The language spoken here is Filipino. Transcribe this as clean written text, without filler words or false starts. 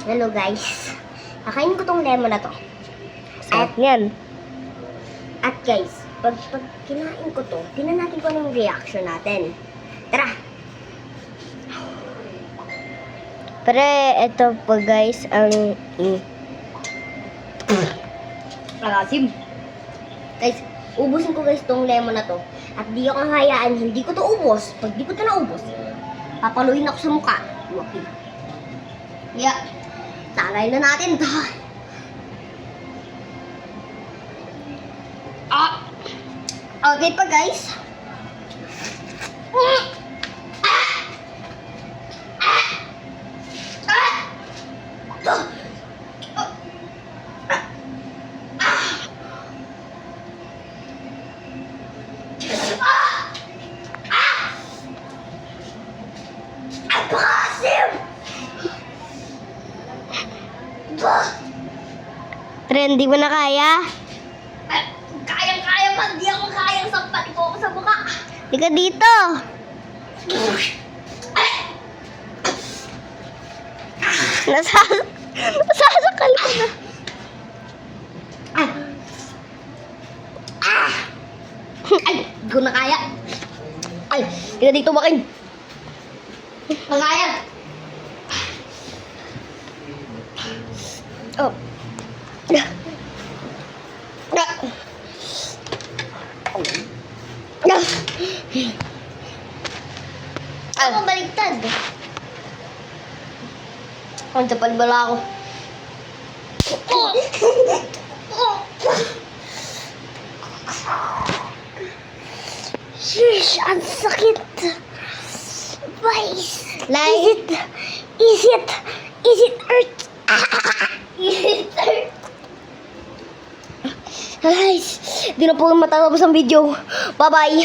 Hello guys. Kakainin ko tong lemon na to. Sarap yan. At guys, pag kinain ko to, tingnan natin kung anong reaction natin. Tara! Pero ito po guys, ang... Agasim. Guys, ubusin ko guys tong lemon na to. At di ako hayaan, hindi ko to ubos. Pag di ko to naubos, papaluin ako sa mukha. Okay. Yeah. Talay na natin to. Okay pa guys. Pero hindi mo na kaya. Kayang-kaya pa, di ako kayang sampati ko ako sa mukha. Hindi ka dito. Nasasakal ko na. Ay, di ko na kaya. Ay, di na dito makin. Kaya. Oh. Ako baliktad. Ang tapal bala ako. Sheesh, ang sakit. Vice. Like, Is it hurt? Is it hurt? guys, di na po matapos ang video. Bye-bye.